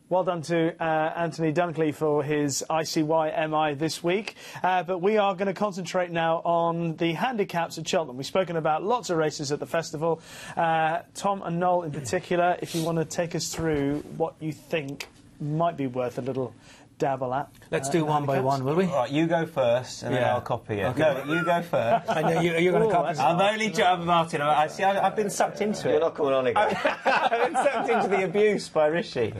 Well done to Anthony Dunkley for his ICYMI this week. But we are going to concentrate now on the handicaps at Cheltenham. We've spoken about lots of races at the festival. Tom and Noel in particular, if you want to take us through what you think might be worth a little dabble at. Let's do one by one, will we? Right, you go first, and then I'll copy it. Okay. No, you go first. I know you're going to copy. I'm only Martin. I've been sucked into it. You're not coming on again. I've been sucked into the abuse by Rishi.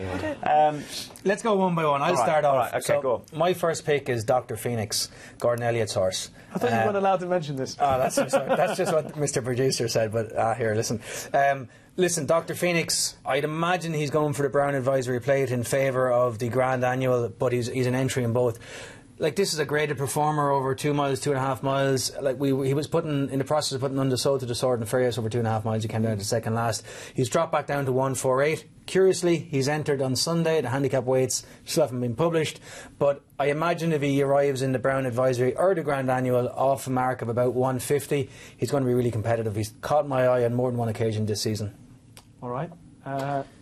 Let's go one by one. I'll start off. Right, okay, go on. My first pick is Dr. Phoenix, Gordon Elliott's horse. I thought you weren't allowed to mention this. Oh, that's just what Mr. Producer said, but here, listen. Listen, Dr. Phoenix, I'd imagine he's going for the Brown Advisory Plate in favour of the Grand Annual, but he's an entry in both. Like, this is a graded performer over 2 miles, 2.5 miles. Like, he was in the process of putting Undersold to the Sword and Furious over 2.5 miles. He came down to second last. He's dropped back down to 148. Curiously, he's entered on Sunday. The handicap weights still haven't been published. But I imagine if he arrives in the Brown Advisory or the Grand Annual off a mark of about 150, he's going to be really competitive. He's caught my eye on more than one occasion this season. All right.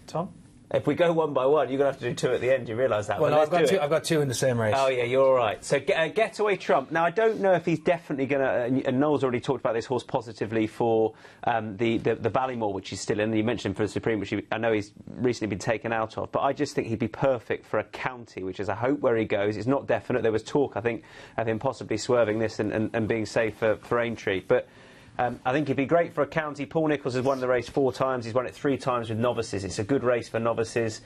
Tom? If we go one by one, you're going to have to do two at the end. You realise that? Well, no, I've got two in the same race. Oh, yeah, you're all right. So, Getaway Trump. Now, I don't know if he's definitely going to... and Noel's already talked about this horse positively for the Ballymore, which he's still in. You mentioned him for the Supreme, which I know he's recently been taken out of. But I just think he'd be perfect for a county, which is, I hope, where he goes. It's not definite. There was talk, I think, of him possibly swerving this and being safe for Aintree. But... I think he'd be great for a county. Paul Nicholls has won the race 4 times. He's won it 3 times with novices. It's a good race for novices.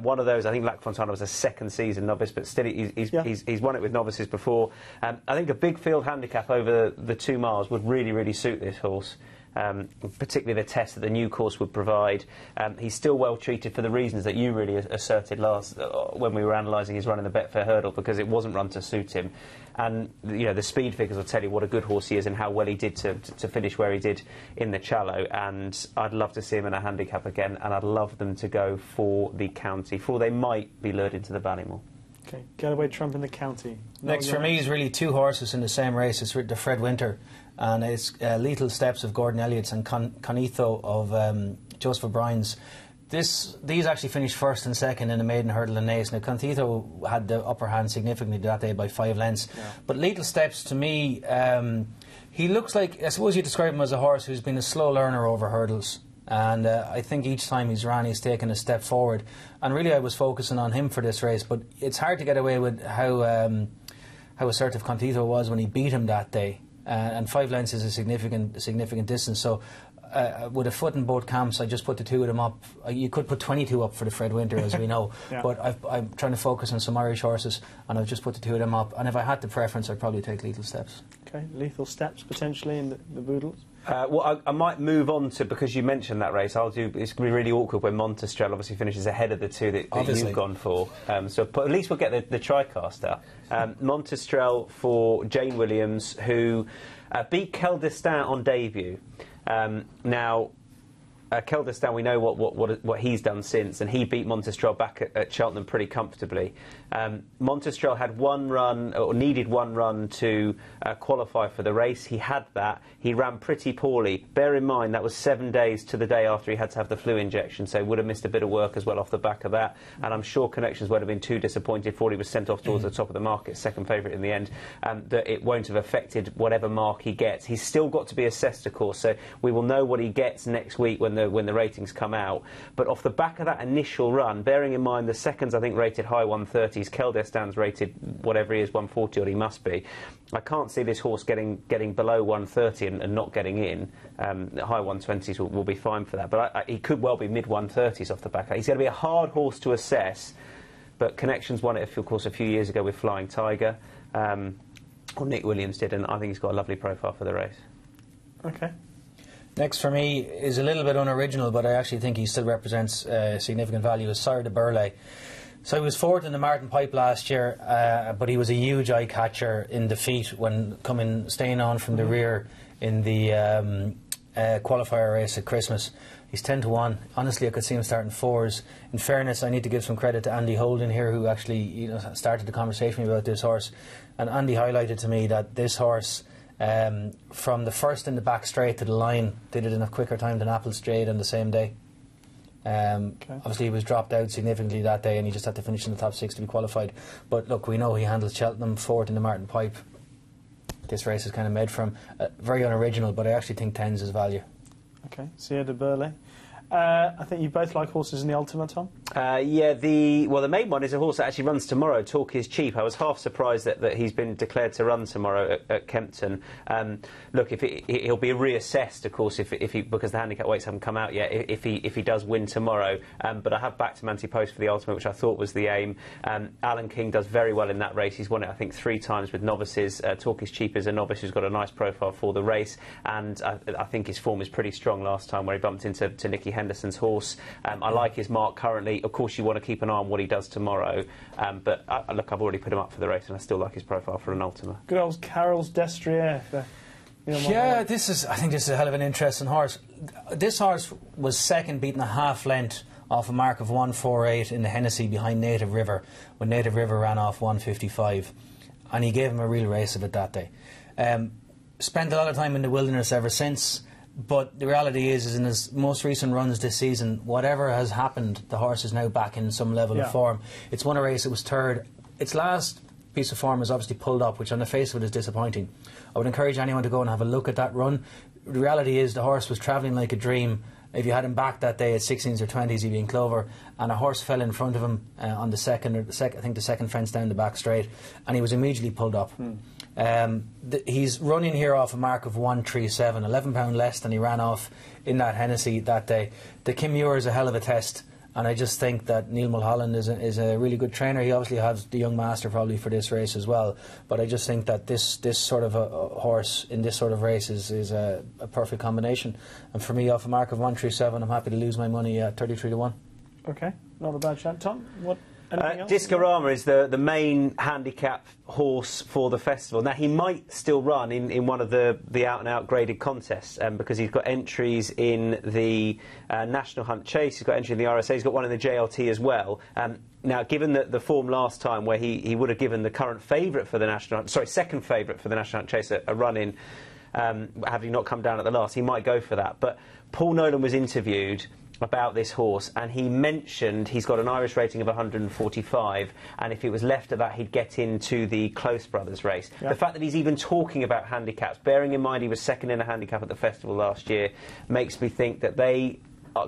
One of those, I think Lac Fontana was a second season novice, but still he's won it with novices before. I think a big field handicap over the 2 miles would really, really suit this horse. Particularly the test that the new course would provide. He's still well treated for the reasons that you really asserted last when we were analysing his run in the Betfair Hurdle, because it wasn't run to suit him. And you know, the speed figures will tell you what a good horse he is and how well he did to finish where he did in the Challow. And I'd love to see him in a handicap again, and I'd love them to go for the county, for they might be lured into the Ballymore. Okay, Getaway Trump in the county. Next for me is really 2 horses in the same race. It's the Fred Winter, and it's Lethal Steps of Gordon Elliott's and Conetho of Joseph O'Brien's. These actually finished first and second in the maiden hurdle and Naas. Now, Conetho had the upper hand significantly that day by 5 lengths. Yeah. But Lethal Steps, to me, he looks like, I suppose you describe him as a horse who's been a slow learner over hurdles. And I think each time he's ran, he's taken a step forward. And really, I was focusing on him for this race. But it's hard to get away with how assertive Conetho was when he beat him that day. And 5 lengths is a significant distance. So with a foot in both camps, I just put the 2 of them up. You could put 22 up for the Fred Winter, as we know. Yeah. But I'm trying to focus on some Irish horses, and I've just put the 2 of them up. And if I had the preference, I'd probably take Lethal Steps. Okay, Lethal Steps potentially in the Boodles. Well, I might move on to, because you mentioned that race, it's going to be really awkward when Montestrel obviously finishes ahead of the 2 that you've gone for. So at least we'll get the TriCaster. Montestrel for Jane Williams, who beat Keldestan on debut. Now, Keldestan, we know what he's done since, and he beat Montestrel back at Cheltenham pretty comfortably. Montestrel had one run, or needed one run to qualify for the race. He had that. He ran pretty poorly. Bear in mind, that was 7 days to the day after he had to have the flu injection, so would have missed a bit of work as well off the back of that. And I'm sure Connections would have been too disappointed before he was sent off towards the top of the market, second favourite in the end, that it won't have affected whatever mark he gets. He's still got to be assessed, of course, so we will know what he gets next week when the ratings come out. But off the back of that initial run, bearing in mind the seconds I think rated high 130s, Keldestan's rated whatever he is, 140 odd he must be. I can't see this horse getting below 130 and not getting in. The high 120s will be fine for that, but he could well be mid 130s off the back. He's going to be a hard horse to assess, but Connections won it, of course, a few years ago with Flying Tiger, or Nick Williams did, and I think he's got a lovely profile for the race. Okay. Next for me is a little bit unoriginal, but I actually think he still represents significant value, is Sire de Burley. So he was 4th in the Martin Pipe last year, but he was a huge eye-catcher in defeat when staying on from the rear in the qualifier race at Christmas. He's 10-1. Honestly, I could see him starting 4s. In fairness, I need to give some credit to Andy Holden here, who actually started the conversation about this horse. And Andy highlighted to me that this horse, from the first in the back straight to the line, did it in a quicker time than Apple Straight on the same day. Obviously, he was dropped out significantly that day, and he just had to finish in the top 6 to be qualified. But look, we know he handles Cheltenham, fourth in the Martin Pipe. This race is kind of made from very unoriginal, but I actually think 10's his value. Okay, Sierra de Burley. I think you both like horses in the Ultima, Tom? Yeah, the main one is a horse that actually runs tomorrow, Talk Is Cheap. I was half surprised that he's been declared to run tomorrow at Kempton. Look, he'll be reassessed, of course, because the handicap weights haven't come out yet, if he does win tomorrow. But I have backed him anti-post for the Ultimate, which I thought was the aim. Alan King does very well in that race. He's won it, I think, 3 times with novices. Talk Is Cheap is a novice who's got a nice profile for the race, and I think his form is pretty strong last time, where he bumped into Nicky Henderson's horse. I like his mark currently. Of course, you want to keep an eye on what he does tomorrow. But look, I've already put him up for the race, and I still like his profile for an Ultima. Good old Carol's Destrier. Yeah, I think this is a hell of an interesting horse. This horse was second, beaten a half length off a mark of 148 in the Hennessy behind Native River, when Native River ran off 155, and he gave him a real race of it that day. Spent a lot of time in the wilderness ever since. But the reality is in his most recent runs this season, whatever has happened, the horse is now back in some level of form. It's won a race, it was third. Its last piece of form is obviously pulled up, which on the face of it is disappointing. I would encourage anyone to go and have a look at that run. The reality is the horse was travelling like a dream. If you had him back that day at 16s or 20s, he'd be in clover, and a horse fell in front of him on the second fence down the back straight, and he was immediately pulled up. He's running here off a mark of 137, £11 less than he ran off in that Hennessy that day. The Kim Muir is a hell of a test, and I just think that Neil Mulholland is a really good trainer. He obviously has the young master probably for this race as well, but I just think that this sort of a horse in this sort of race is a perfect combination. And for me, off a mark of 137, I'm happy to lose my money at 33 to 1. Okay, not a bad shot. Tom, what? Discorama is the main handicap horse for the festival. Now, he might still run in one of the out-and-out graded contests because he's got entries in the National Hunt Chase, he's got entry in the RSA, he's got one in the JLT as well. Now, given the form last time where he would have given the current favourite for the National Hunt, second favourite for the National Hunt Chase a run-in, having not come down at the last, he might go for that. But Paul Nolan was interviewed about this horse, and he mentioned he's got an Irish rating of 145, and if it was left at that, he'd get into the Close Brothers race. Yeah. The fact that he's even talking about handicaps, bearing in mind he was second in a handicap at the festival last year, makes me think that they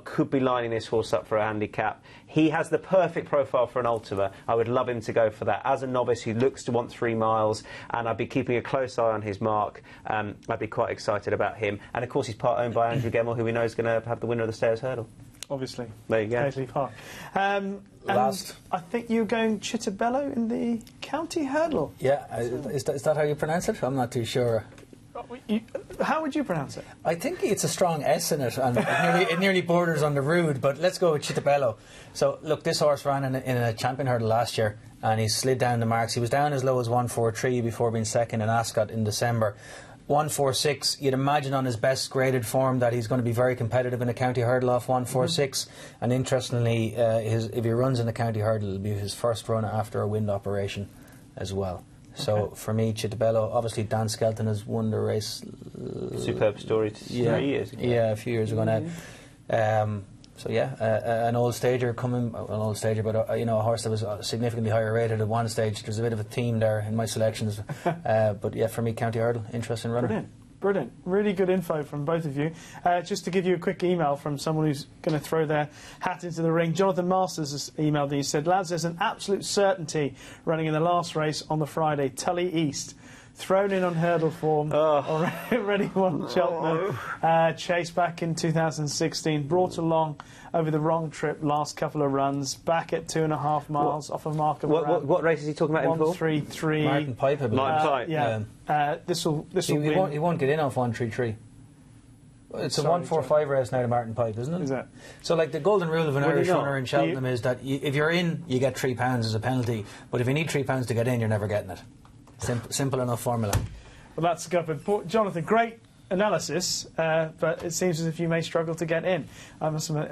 could be lining this horse up for a handicap. He has the perfect profile for an Ultima. I would love him to go for that. As a novice who looks to want 3 miles, and I'd be keeping a close eye on his mark, I'd be quite excited about him. And of course he's part owned by Andrew Gemmell, who we know is going to have the winner of the Stayers Hurdle. Obviously. There you go. Paisley Park. Last. I think you're going Chittabello in the County Hurdle. Yeah, is that how you pronounce it? I'm not too sure. How would you pronounce it? I think it's a strong S in it, and it nearly borders on the rude, but let's go with Chittabello. So, look, this horse ran in a champion hurdle last year, and he slid down the marks. He was down as low as 143 before being second in Ascot in December. 146, you'd imagine on his best graded form that he's going to be very competitive in a county hurdle off 146. And interestingly, if he runs in the county hurdle, it'll be his first run after a wind operation as well. So for me, Chittabello, obviously Dan Skelton has won the race. Superb story 3 years ago. Yeah, a few years ago now. So yeah, an old stager but a horse that was significantly higher rated at one stage. There's a bit of a theme there in my selections. But yeah, for me, County Hurdle, interesting runner. Brilliant. Really good info from both of you. Just to give you a quick email from someone who's going to throw their hat into the ring. Jonathan Masters has emailed and he said, lads, there's an absolute certainty running in the last race on the Friday, Tully East. Thrown in on hurdle form, already won Cheltenham, Chase back in 2016, brought along over the wrong trip last couple of runs, back at 2.5 miles off a mark of what race is he talking about? 133. Martin Pipe, I believe. Martin Pipe. This will he won't get in off 133. It's a 145 race now to Martin Pipe, isn't it? Is that? So, like, the golden rule of an Irish runner in Cheltenham is that if you're in, you get £3 as a penalty, but if you need £3 to get in, you're never getting it. Simple enough formula. Well, that's covered. Jonathan, great analysis, but it seems as if you may struggle to get in. I must admit,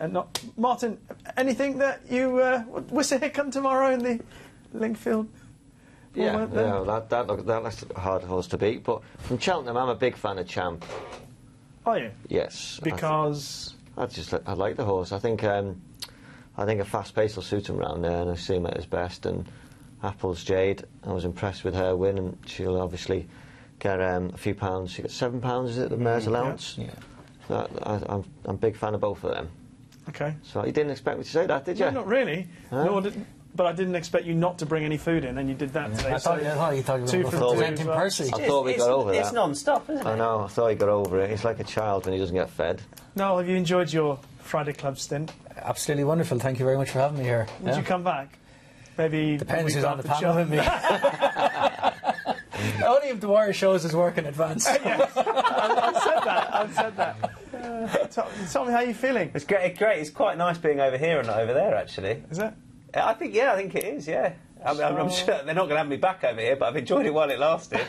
Martin, anything that you Wissahick come tomorrow in the Linkfield? That's a hard horse to beat. But from Cheltenham, I'm a big fan of Champ. Are you? Yes. Because I like the horse. I think I think a fast pace will suit him round there, and I see him at his best. And Apple's Jade, I was impressed with her win, and she'll obviously get a few pounds. She gets £7, is it, the mare's allowance? Yeah. So I'm a big fan of both of them. Okay. So you didn't expect me to say that, did you? No, not really. Huh? But I didn't expect you not to bring any food in, and you did that today. I thought you thought two you were from two presenting as well. Percy. I thought we got over that. It's non-stop, isn't it? I know, I thought he got over it. He's like a child when he doesn't get fed. Noel, have you enjoyed your Friday Club stint? Absolutely wonderful. Thank you very much for having me here. Would you come back? Maybe Depends a week who's on the after panel with me. Only if the wire shows his work in advance. Yes, I've said that. Tell me how you're feeling. It's great. It's quite nice being over here and not over there, actually. Is it? I think it is, yeah. I'm sure they're not going to have me back over here, but I've enjoyed it while it lasted.